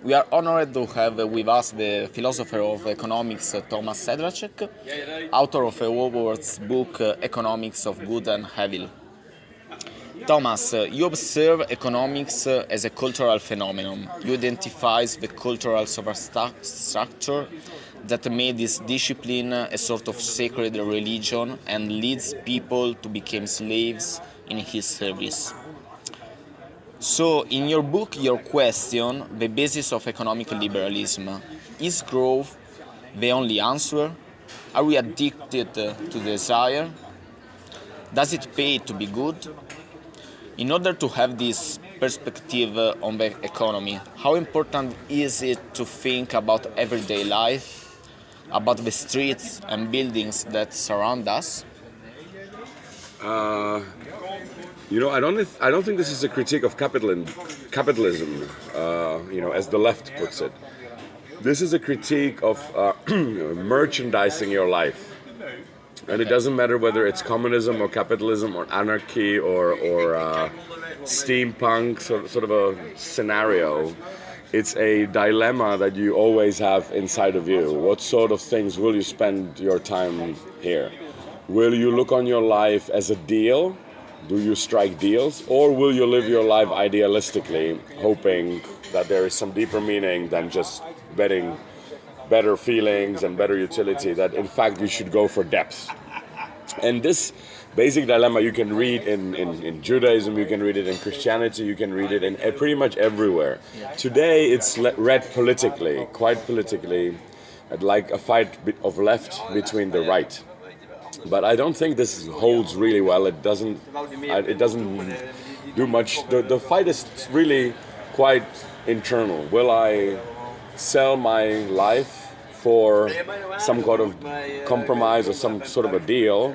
We are honored to have with us the philosopher of economics Tomas Sedlacek, author of a well-worth book Economics of Good and Evil. Thomas, you observe economics as a cultural phenomenon. You identify the cultural superstructure that made this discipline a sort of sacred religion and leads people to become slaves in his service. So, in your book, your question, the basis of economic liberalism, is growth the only answer? Are we addicted to desire? Does it pay to be good? In order to have this perspective on the economy, how important is it to think about everyday life, about the streets and buildings that surround us? I don't think this is a critique of capitalism, as the left puts it. This is a critique of merchandising your life. And it doesn't matter whether it's communism or capitalism or anarchy or steampunk, sort of a scenario. It's a dilemma that you always have inside of you. What sort of things will you spend your time here? Will you look on your life as a deal? Do you strike deals? Or will you live your life idealistically, hoping that there is some deeper meaning than just betting better feelings and better utility, that in fact we should go for depth? And this basic dilemma you can read in Judaism, you can read it in Christianity, you can read it in pretty much everywhere. Today it's read politically, quite politically, like a fight of left between the right. But I don't think this holds really well. It doesn't do much. The fight is really quite internal. Will I sell my life for some kind of compromise or some sort of a deal,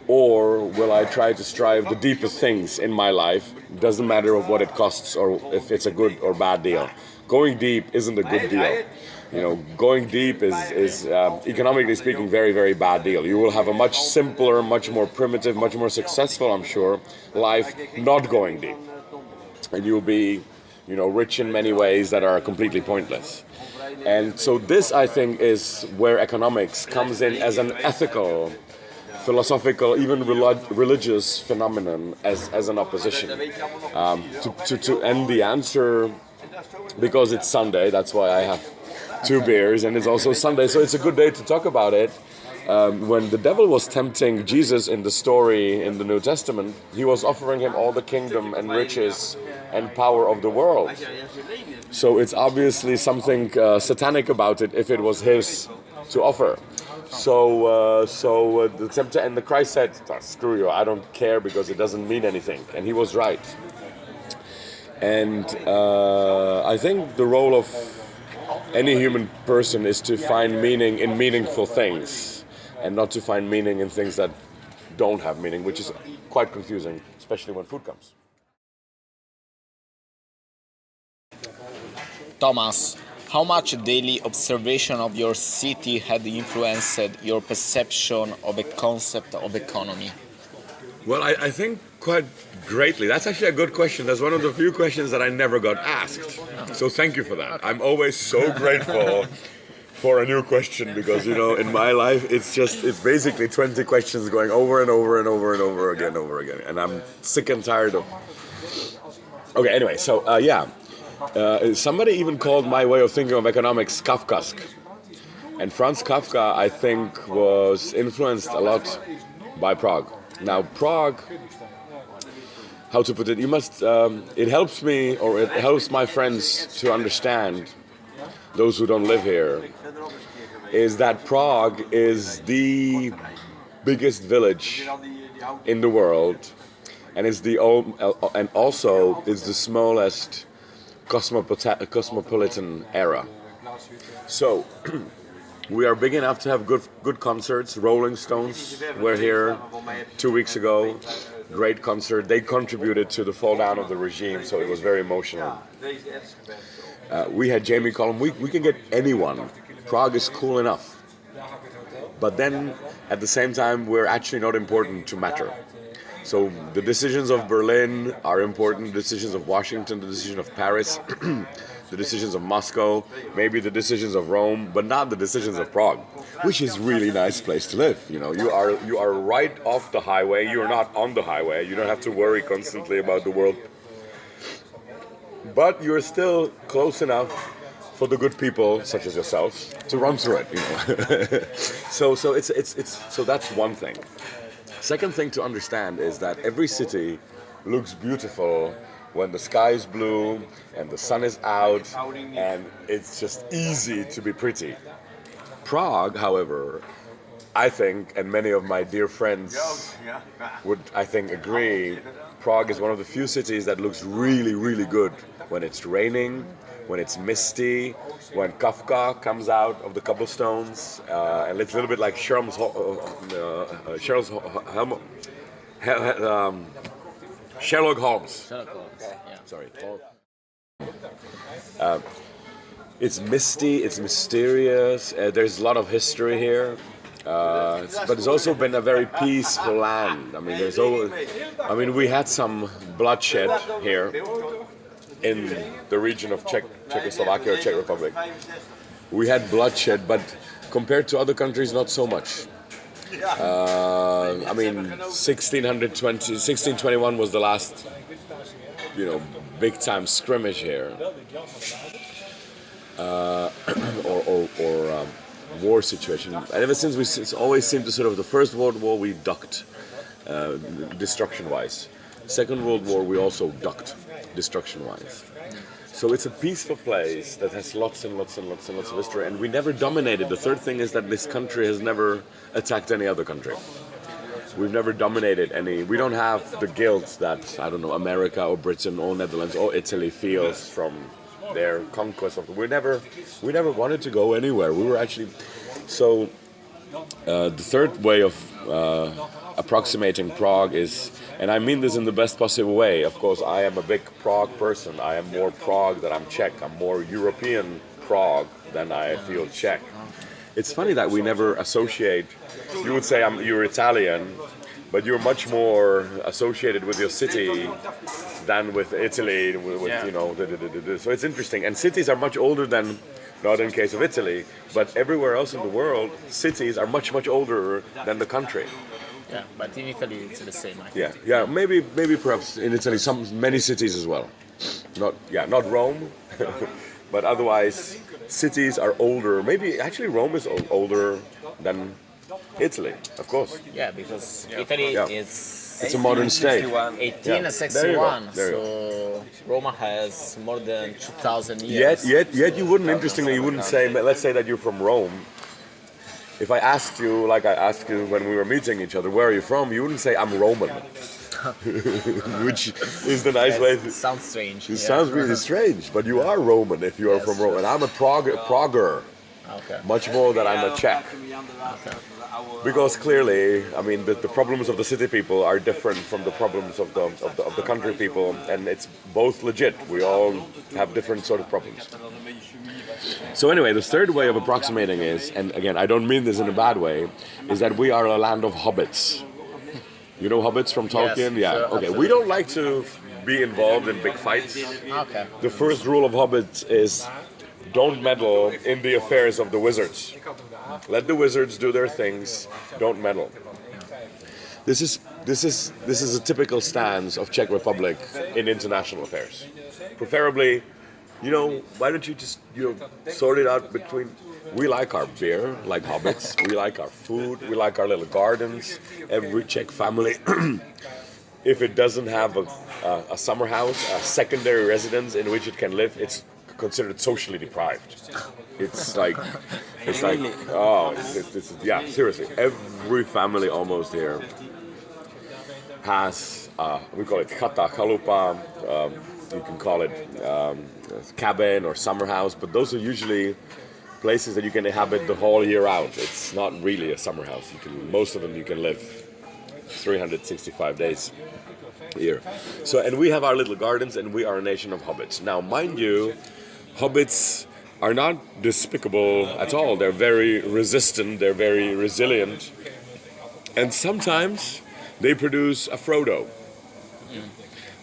or will I try to strive the deepest things in my life? Doesn't matter what it costs or if it's a good or bad deal. Going deep isn't a good deal. Going deep is economically speaking, very, very bad deal. You will have a much simpler, much more primitive, much more successful, I'm sure, life not going deep. And you'll be, rich in many ways that are completely pointless. And so this, I think, is where economics comes in as an ethical, philosophical, even religious phenomenon as an opposition. To end the answer, because it's Sunday, that's why I have 2 beers, and it's also Sunday, so it's a good day to talk about it. When the devil was tempting Jesus in the story in the New Testament, he was offering him all the kingdom and riches and power of the world. So it's obviously something satanic about it if it was his to offer. So the tempter and the Christ said, "Screw you! I don't care because it doesn't mean anything," and he was right. And I think the role of any human person is to find meaning in meaningful things and not to find meaning in things that don't have meaning, which is quite confusing, especially when food comes. Thomas, how much daily observation of your city had influenced your perception of the concept of economy? Well, I think quite greatly. That's actually a good question. That's one of the few questions that I never got asked. So thank you for that. I'm always so grateful for a new question because, in my life, it's basically 20 questions going over and over and over and over again. And I'm sick and tired of... Okay, anyway, so somebody even called my way of thinking of economics Kafkaesque. And Franz Kafka, I think, was influenced a lot by Prague. Now, Prague, how to put it, it helps me, or it helps my friends to understand, those who don't live here, is that Prague is the biggest village in the world, and also is the smallest cosmopolitan area. So, we are big enough to have good concerts. Rolling Stones were here 2 weeks ago. Great concert. They contributed to the fall down of the regime, so it was very emotional. We had Jamie Cullum. We can get anyone. Prague is cool enough. But then, at the same time, we're actually not important to matter. So the decisions of Berlin are important, the decisions of Washington, the decision of Paris, the decisions of Moscow, maybe the decisions of Rome, but not the decisions of Prague, which is really nice place to live. You know, you are right off the highway. You are not on the highway. You don't have to worry constantly about the world, but you're still close enough for the good people, such as yourselves, to run through it. You know, so that's one thing. Second thing to understand is that every city looks beautiful when the sky is blue and the sun is out and it's just easy to be pretty. Prague, however, I think, and many of my dear friends would, I think, agree, Prague is one of the few cities that looks really, really good when it's raining, when it's misty, when Kafka comes out of the cobblestones, and it's a little bit like Sherlock Holmes. Yeah. Sorry. It's misty, it's mysterious, there's a lot of history here, but it's also been a very peaceful land. I mean, we had some bloodshed here in the region of Czechoslovakia or Czech Republic. We had bloodshed, but compared to other countries, not so much. I mean, 1621 was the last, big time skirmish here, or war situation. And ever since it's always seemed to sort of the First World War we ducked, destruction-wise. Second World War we also ducked, destruction-wise. So it's a peaceful place that has lots and lots and lots and lots of history, and we never dominated. The third thing is that this country has never attacked any other country. We've never dominated any. We don't have the guilt that, I don't know, America or Britain or Netherlands or Italy feels from their conquest of. We never wanted to go anywhere. We were actually. So the third way of approximating Prague is, and I mean this in the best possible way. Of course, I am a big Prague person. I am more Prague than I'm Czech. I'm more European Prague than I feel Czech. It's funny that we never associate. You would say you're Italian, but you're much more associated with your city than with Italy. So it's interesting. And cities are much older than, not in case of Italy, but everywhere else in the world, cities are much, much older than the country. Yeah, but in Italy it's the same. I think. Yeah. Maybe perhaps in Italy, many cities as well. Not Rome, but otherwise cities are older. Maybe actually Rome is older than Italy, of course. Yeah, because Italy is. It's a modern state. 1861. So Roma has more than 2,000 years. Yet you wouldn't say. Let's say that you're from Rome. If I asked you, like I asked you when we were meeting each other, where are you from? You wouldn't say I'm Roman, which is the nice way. It sounds strange. It sounds really strange, but you are Roman if you are from Rome, and I'm a Prager. Okay. Much more than I'm a Czech. Okay. Because clearly, I mean, the problems of the city people are different from the problems of the country people, and it's both legit. We all have different sort of problems. So anyway, the third way of approximating is, and again, I don't mean this in a bad way, is that we are a land of hobbits. You know hobbits from Tolkien? Yes, Yeah. sure, Okay. absolutely. We don't like to be involved in big fights. Okay. The first rule of hobbits is don't meddle in the affairs of the wizards. Let the wizards do their things. Don't meddle. This is a typical stance of Czech Republic in international affairs. Preferably, why don't you just sort it out between. We like our beer, like hobbits. We like our food. We like our little gardens. Every Czech family, if it doesn't have a summer house, a secondary residence in which it can live, it's considered socially deprived. It's like seriously, every family almost here has we call it chata, chalupa. You can call it cabin or summer house, but those are usually places that you can inhabit the whole year round. It's not really a summer house. Most of them you can live 365 days a year. So, and we have our little gardens, and we are a nation of hobbits. Now, mind you, hobbits are not despicable at all. They're very resistant. They're very resilient, and sometimes they produce a Frodo.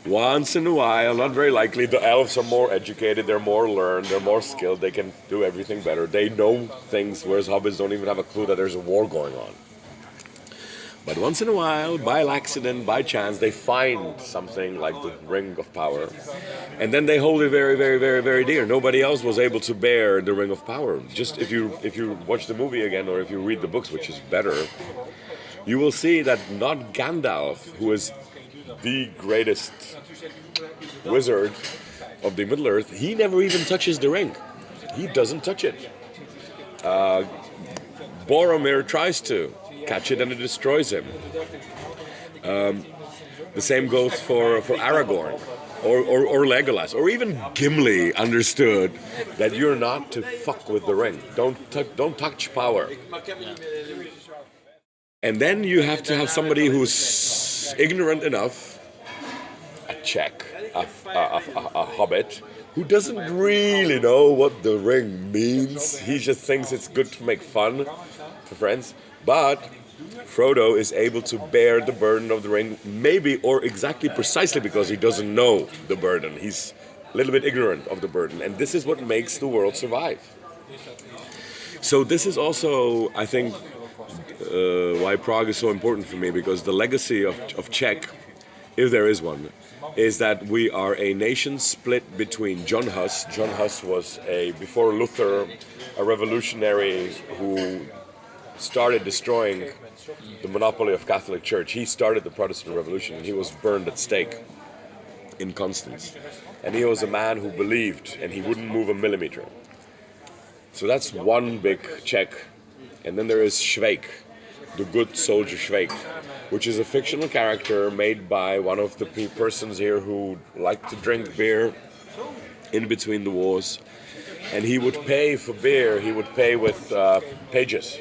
Once in a while, not very likely, the elves are more educated, they're more learned, they're more skilled, they can do everything better. They know things, whereas hobbits don't even have a clue that there's a war going on. But once in a while, by accident, by chance, they find something like the Ring of Power. And then they hold it very, very, very, very dear. Nobody else was able to bear the Ring of Power. Just if you watch the movie again, or if you read the books, which is better, you will see that not Gandalf, who is the greatest wizard of the Middle-earth, he never even touches the ring. He doesn't touch it. Boromir tries to catch it and it destroys him. The same goes for Aragorn or Legolas, or even Gimli understood that you're not to fuck with the ring. Don't touch power. And then you have to have somebody who's ignorant enough, a Czech, a hobbit, who doesn't really know what the ring means. He just thinks it's good to make fun for friends. But Frodo is able to bear the burden of the ring, maybe or exactly precisely because he doesn't know the burden. He's a little bit ignorant of the burden. And this is what makes the world survive. So this is also, I think, why Prague is so important for me, because the legacy of Czech, if there is one, is that we are a nation split between John Huss. John Huss was, before Luther, a revolutionary who started destroying the monopoly of Catholic Church. He started the Protestant Revolution, and he was burned at stake in Constance. And he was a man who believed, and he wouldn't move a millimeter. So that's one big Czech. And then there is Švejk, the good soldier Švejk, which is a fictional character made by one of the persons here who liked to drink beer in between the wars. And he would pay for beer, he would pay with pages.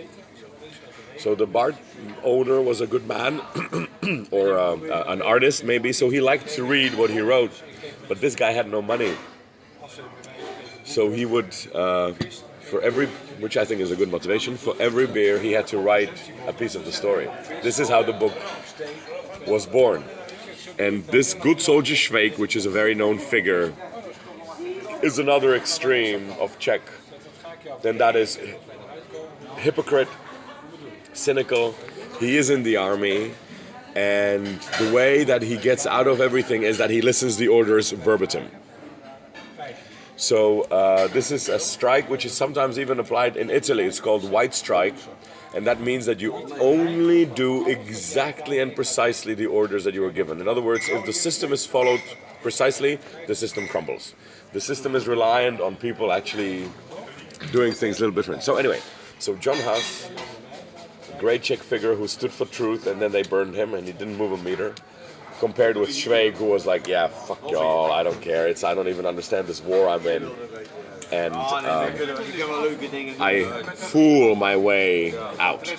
So the bar owner was a good man, or an artist maybe, so he liked to read what he wrote, but this guy had no money. So he would, for every, which I think is a good motivation, for every beer he had to write a piece of the story. This is how the book was born. And this good soldier Švejk, which is a very known figure, is another extreme of Czech. Then that is hypocrite, cynical. He is in the army, and the way that he gets out of everything is that he listens the orders verbatim. So this is a strike which is sometimes even applied in Italy. It's called white strike, and that means that you only do exactly and precisely the orders that you were given. In other words, if the system is followed precisely, the system crumbles. The system is reliant on people actually doing things a little different. So anyway, so John Huss, great Czech figure who stood for truth, and then they burned him and he didn't move a meter, compared with Švejk, who was like, yeah, fuck y'all, I don't care, I don't even understand this war I'm in, and I fool my way out.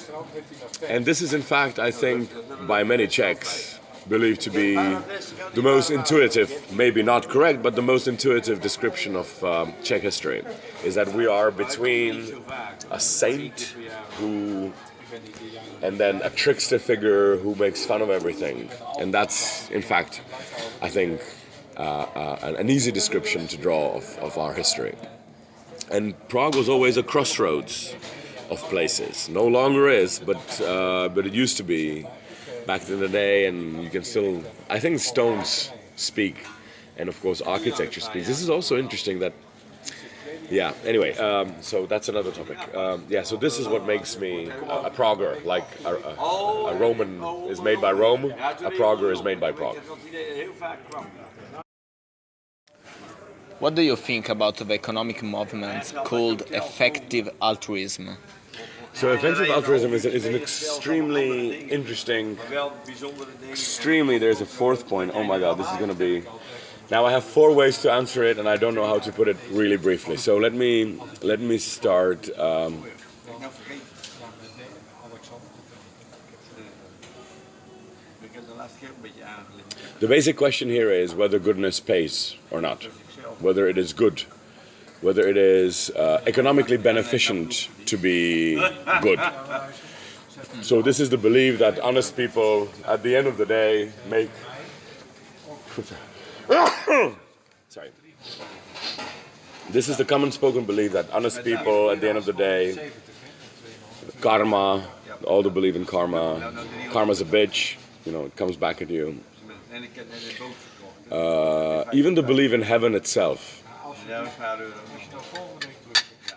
And this is in fact, I think, by many Czechs, believed to be the most intuitive, maybe not correct, but the most intuitive description of Czech history, is that we are between a saint who, and then a trickster figure who makes fun of everything. And that's, in fact, I think, an easy description to draw of our history. And Prague was always a crossroads of places. No longer is, but it used to be back in the day, and you can still, I think stones speak, and of course architecture speaks. This is also interesting that, yeah, anyway, so that's another topic. So this is what makes me a Prager, like a Roman is made by Rome, a Prager is made by Prague. What do you think about the economic movement called effective altruism? So effective altruism is an extremely interesting, there's a fourth point. Oh my God, this is going to be... Now I have 4 ways to answer it, and I don't know how to put it really briefly. So let me start. The basic question here is whether goodness pays or not, whether it is good, whether it is economically beneficent to be good. So this is the belief that honest people, at the end of the day, make... Sorry. This is the common spoken belief that honest people, at the end of the day, karma, all the believe in karma. Karma's a bitch, it comes back at you. Even the belief in heaven itself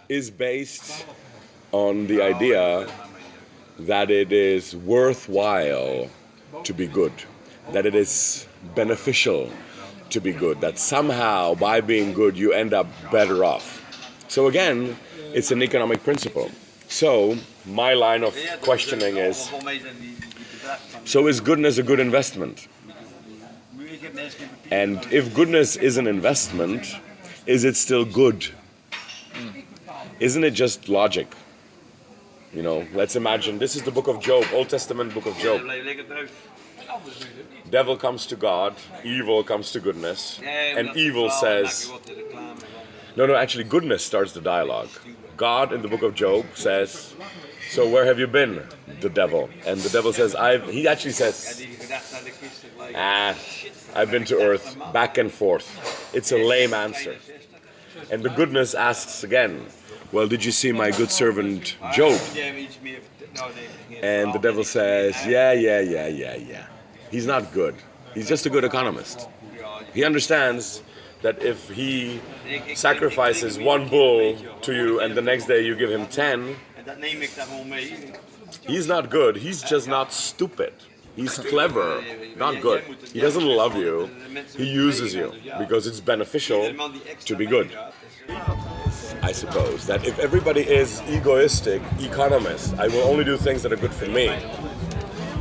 is based on the idea that it is worthwhile to be good, that it is beneficial to be good, that somehow by being good you end up better off. So again, it's an economic principle. So my line of questioning is, so is goodness a good investment? And if goodness is an investment, is it still good? Isn't it just logic? Let's imagine, this is the book of Job, Old Testament book of Job. Devil comes to God, evil comes to goodness, and evil says... No, actually goodness starts the dialogue. God in the book of Job says, so where have you been, the devil? And the devil says, he actually says, I've been to earth, back and forth. It's a lame answer. And the goodness asks again, well, did you see my good servant Job? And the devil says, yeah. He's not good. He's just a good economist. He understands that if he sacrifices one bull to you and the next day you give him 10, he's not good. He's just not stupid. He's clever, not good. He doesn't love you. He uses you because it's beneficial to be good. I suppose that if everybody is egoistic economists, I will only do things that are good for me.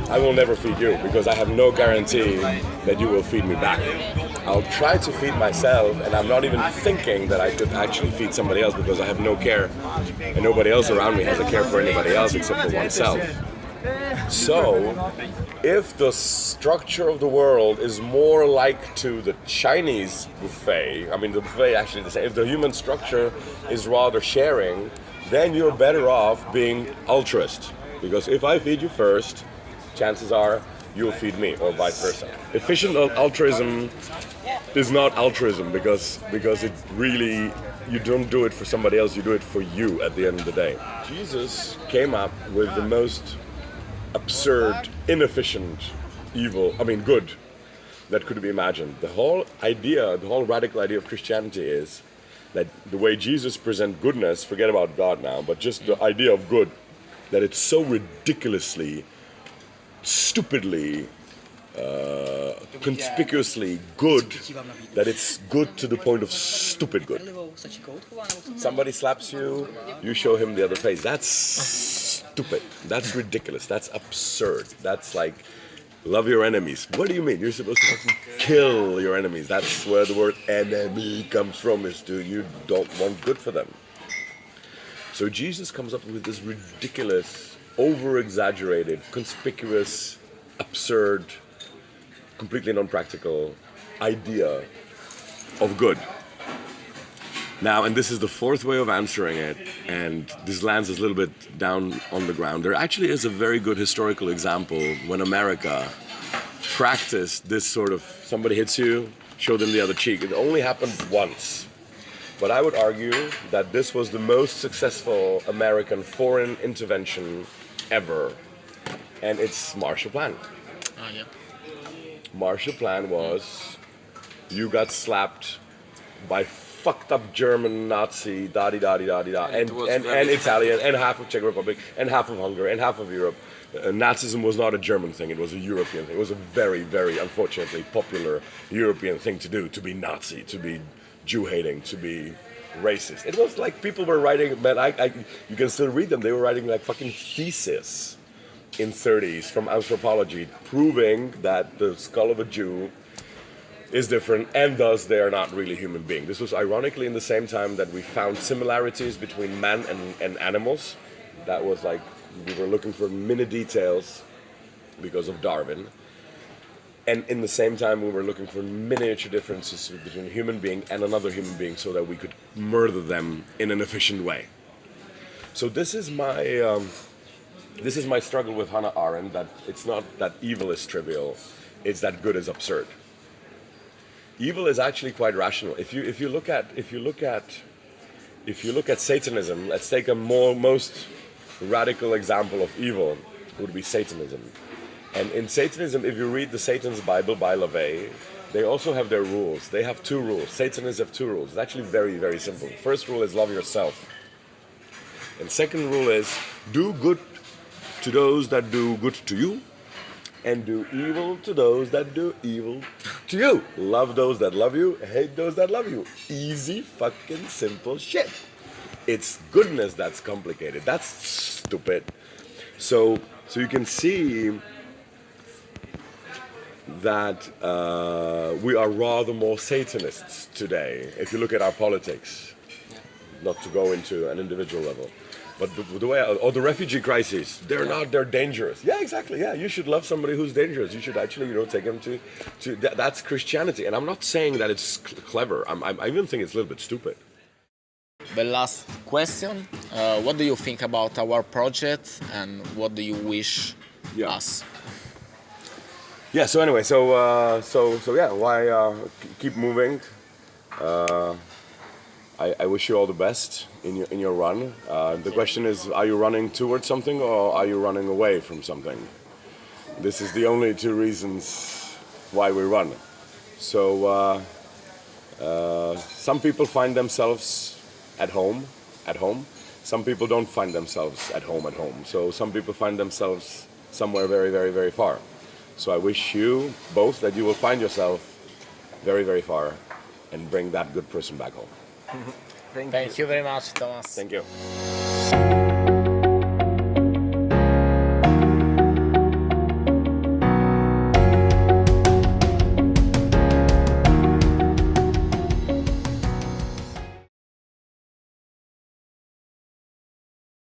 I will never feed you because I have no guarantee that you will feed me back. I'll try to feed myself, and I'm not even thinking that I could actually feed somebody else because I have no care, and nobody else around me has a care for anybody else except for oneself. So, if the structure of the world is more like to the Chinese buffet, I mean the buffet actually the same, if the human structure is rather sharing, then you're better off being altruist. Because if I feed you first, chances are you'll feed me, or vice versa. Efficient altruism is not altruism because it really, you don't do it for somebody else, you do it for you at the end of the day. Jesus came up with the most absurd, inefficient, good that could be imagined. The whole radical idea of Christianity is that the way Jesus presents goodness, forget about God now, but just the idea of good, that it's so ridiculously, stupidly, conspicuously good that it's good to the point of stupid good. Somebody slaps you, you show him the other face. That's stupid. That's ridiculous. That's absurd. That's like, love your enemies. What do you mean? You're supposed to fucking kill your enemies. That's where the word enemy comes from, is to you don't want good for them. So Jesus comes up with this ridiculous, over-exaggerated, conspicuous, absurd, completely non-practical idea of good. Now, and this is the fourth way of answering it, and this lands us a little bit down on the ground. There actually is a very good historical example when America practiced this sort of, somebody hits you, show them the other cheek. It only happened once. But I would argue that this was the most successful American foreign intervention ever, and it's Marshall Plan. Oh, yeah. Marshall Plan was, you got slapped by fucked up German Nazi, and Italian, and half of Czech Republic, and half of Hungary, and half of Europe. Nazism was not a German thing, it was a European thing. It was a very, very unfortunately popular European thing to do, to be Nazi, to be Jew-hating, to be racist. It was like people were writing, man, you can still read them, they were writing like fucking thesis in 30s from anthropology, proving that the skull of a Jew is different, and thus they are not really human beings. This was ironically in the same time that we found similarities between man and animals. That was like, we were looking for mini details because of Darwin. And in the same time, we were looking for miniature differences between a human being and another human being so that we could murder them in an efficient way. So this is my This is my struggle with Hannah Arendt, that it's not that evil is trivial, it's that good is absurd. Evil is actually quite rational. If you look at Satanism, let's take a most radical example of evil, would be Satanism. And in Satanism, if you read the Satan's Bible by LaVey, they also have their rules. They have 2 rules. Satanists have 2 rules. It's actually very, very simple. First rule is love yourself. And second rule is do good to those that do good to you, and do evil to those that do evil to you. Love those that love you, hate those that love you. Easy fucking simple shit. It's goodness that's complicated. That's stupid. So you can see that we are rather more Satanists today, if you look at our politics, not to go into an individual level. But the way, or the refugee crisis, they're dangerous. Yeah, exactly. Yeah, you should love somebody who's dangerous. You should actually, take them to that's Christianity. And I'm not saying that it's clever. I even think it's a little bit stupid. The last question, what do you think about our project and what do you wish us? Yeah, so anyway, why keep moving? I wish you all the best in your run. The question is, are you running towards something or are you running away from something? This is the only 2 reasons why we run. So some people find themselves at home. Some people don't find themselves at home. So some people find themselves somewhere very, very, very far. So I wish you both that you will find yourself very, very far and bring that good person back home. Thank you very much, Tomas. Thank you.